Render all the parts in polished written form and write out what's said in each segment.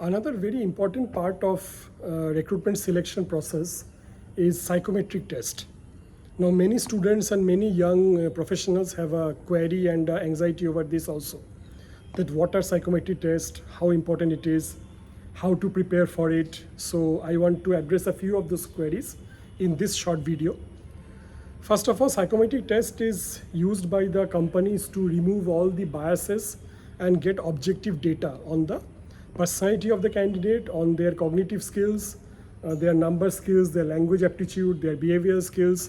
Another very important part of recruitment selection process is psychometric test. Now, many students and many young professionals have a query and anxiety over this also. That what are psychometric tests, how important it is, how to prepare for it. So I want to address a few of those queries in this short video. First of all, psychometric test is used by the companies to remove all the biases and get objective data on the personality of the candidate, on their cognitive skills, their number skills, their language aptitude, their behavioral skills.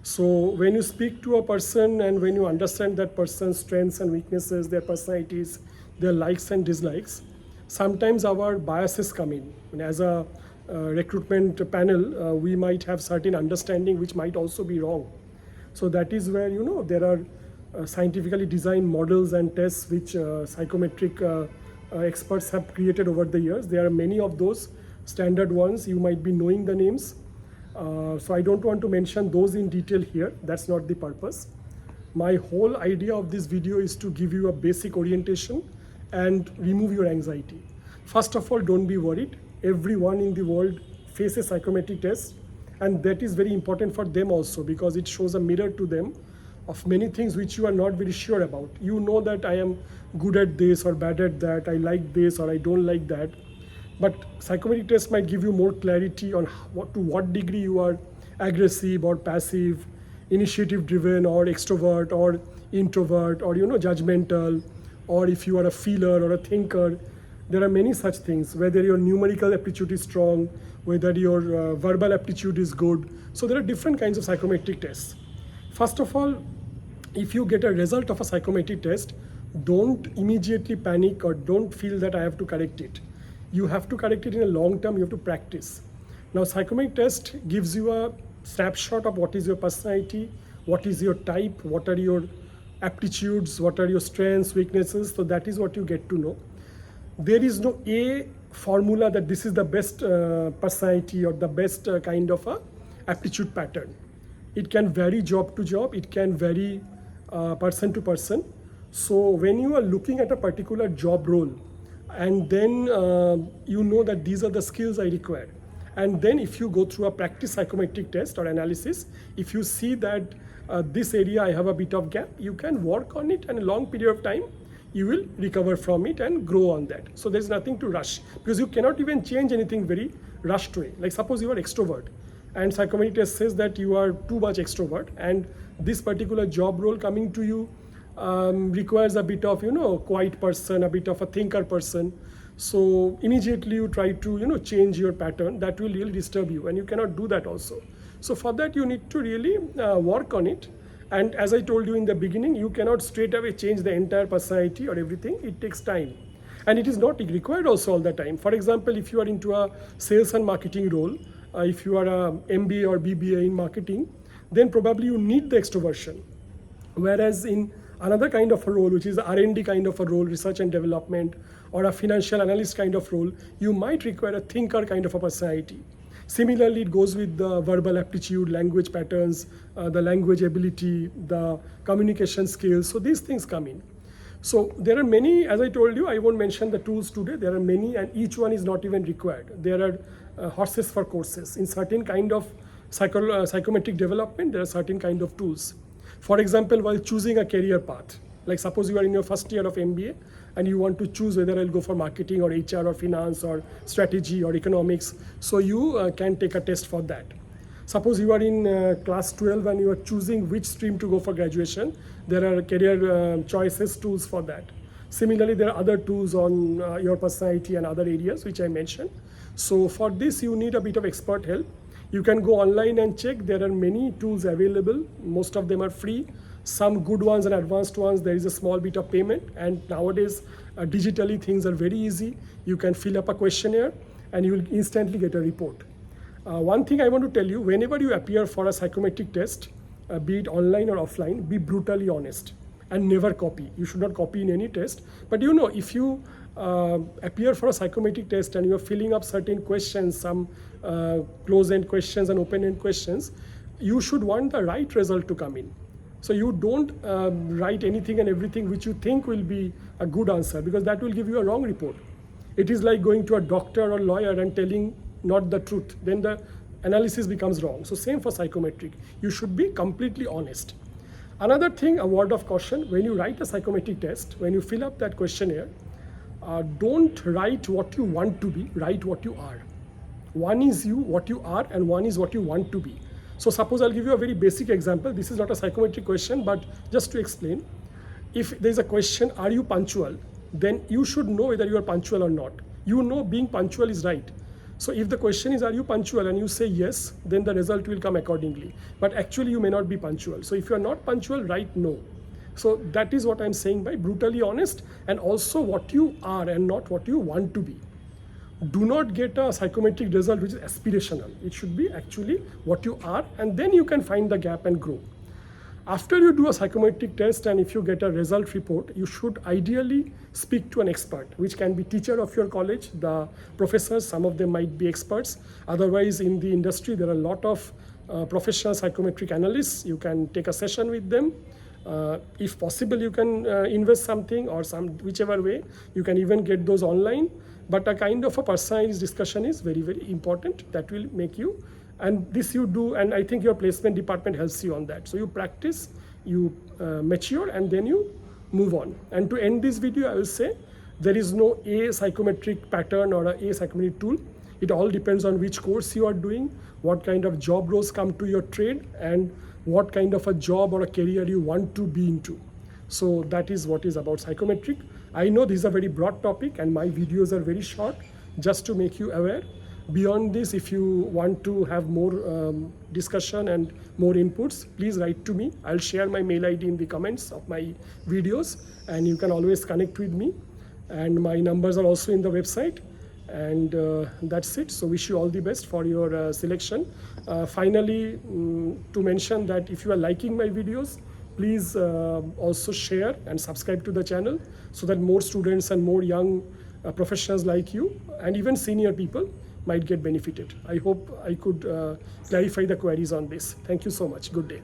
So when you speak to a person and when you understand that person's strengths and weaknesses, their personalities, their likes and dislikes, sometimes our biases come in. And as a recruitment panel, we might have certain understanding which might also be wrong. So that is where, there are scientifically designed models and tests which psychometric experts have created over the years. There are many of those standard ones. You might be knowing the names. So I don't want to mention those in detail here. That's not the purpose. My whole idea of this video is to give you a basic orientation and remove your anxiety. First of all, don't be worried. Everyone in the world faces psychometric tests, and that is very important for them also because it shows a mirror to them of many things which you are not very sure about. You know that I am good at this or bad at that, I like this or I don't like that. But psychometric tests might give you more clarity on to what degree you are aggressive or passive, initiative driven or extrovert or introvert or judgmental, or if you are a feeler or a thinker. There are many such things, whether your numerical aptitude is strong, whether your verbal aptitude is good. So there are different kinds of psychometric tests. First of all, if you get a result of a psychometric test, don't immediately panic or don't feel that I have to correct it. You have to correct it in a long term, you have to practice. Now, psychometric test gives you a snapshot of what is your personality, what is your type, what are your aptitudes, what are your strengths, weaknesses. So that is what you get to know. There is no A formula that this is the best personality or the best kind of a aptitude pattern. It can vary job to job, it can vary person to person. So when you are looking at a particular job role, and then you know that these are the skills I require. And then if you go through a practice psychometric test or analysis, if you see that this area I have a bit of gap, you can work on it and a long period of time, you will recover from it and grow on that. So there's nothing to rush because you cannot even change anything very rushed way. Like suppose you are extrovert and psychometric test says that you are too much extrovert and this particular job role coming to you requires a bit of quiet person, a bit of a thinker person. So immediately you try to change your pattern. That will really disturb you and you cannot do that also. So for that you need to really work on it. And as I told you in the beginning, you cannot straight away change the entire personality or everything. It takes time. And it is not required also all the time. For example, if you are into a sales and marketing role, if you are a MBA or BBA in marketing, then probably you need the extroversion. Whereas in another kind of a role, which is R&D kind of a role, research and development, or a financial analyst kind of role, you might require a thinker kind of a personality. Similarly, it goes with the verbal aptitude, language patterns, the language ability, the communication skills. So these things come in. So there are many, as I told you, I won't mention the tools today. There are many and each one is not even required. There are horses for courses. In certain kind of psychometric development, there are certain kind of tools. For example, while choosing a career path, like suppose you are in your first year of MBA and you want to choose whether I'll go for marketing or HR or finance or strategy or economics. So you can take a test for that. Suppose you are in class 12 and you are choosing which stream to go for graduation. There are career choices tools for that. Similarly, there are other tools on your personality and other areas which I mentioned. So for this, you need a bit of expert help. You can go online and check. There are many tools available. Most of them are free. Some good ones and advanced ones, there is a small bit of payment. And nowadays, digitally, things are very easy. You can fill up a questionnaire and you will instantly get a report. One thing I want to tell you, whenever you appear for a psychometric test, be it online or offline, be brutally honest and never copy. You should not copy in any test. But if you appear for a psychometric test and you are filling up certain questions, some close-end questions and open-end questions, you should want the right result to come in. So you don't write anything and everything which you think will be a good answer, because that will give you a wrong report. It is like going to a doctor or lawyer and telling not the truth. Then the analysis becomes wrong. So same for psychometric. You should be completely honest. Another thing, a word of caution, when you write a psychometric test, when you fill up that questionnaire, don't write what you want to be, write what you are. One is you, what you are, and one is what you want to be. So suppose I'll give you a very basic example. This is not a psychometric question, but just to explain. If there's a question, are you punctual? Then you should know whether you are punctual or not. You know being punctual is right. So if the question is, are you punctual, and you say yes, then the result will come accordingly. But actually you may not be punctual. So if you are not punctual, write no. So that is what I'm saying by brutally honest, and also what you are and not what you want to be. Do not get a psychometric result which is aspirational. It should be actually what you are, and then you can find the gap and grow. After you do a psychometric test, and if you get a result report, you should ideally speak to an expert, which can be teacher of your college, the professors, some of them might be experts. Otherwise, in the industry, there are a lot of professional psychometric analysts. You can take a session with them. If possible, you can invest something or whichever way. You can even get those online. But a kind of a personalized discussion is very, very important. That will make you. And this you do, and I think your placement department helps you on that. So you practice, you mature, and then you move on. And to end this video, I will say there is no A psychometric pattern or a psychometric tool. It all depends on which course you are doing, what kind of job roles come to your trade, and what kind of a job or a career you want to be into. So that is what is about psychometric. I know this is a very broad topic, and my videos are very short, just to make you aware. Beyond this, if you want to have more discussion and more inputs, please write to me. I'll share my mail ID in the comments of my videos, and you can always connect with me. And my numbers are also in the website. And that's it. So wish you all the best for your selection. Finally, to mention that if you are liking my videos, please also share and subscribe to the channel, so that more students and more young professionals like you, and even senior people, might get benefited. I hope I could clarify the queries on this. Thank you so much. Good day.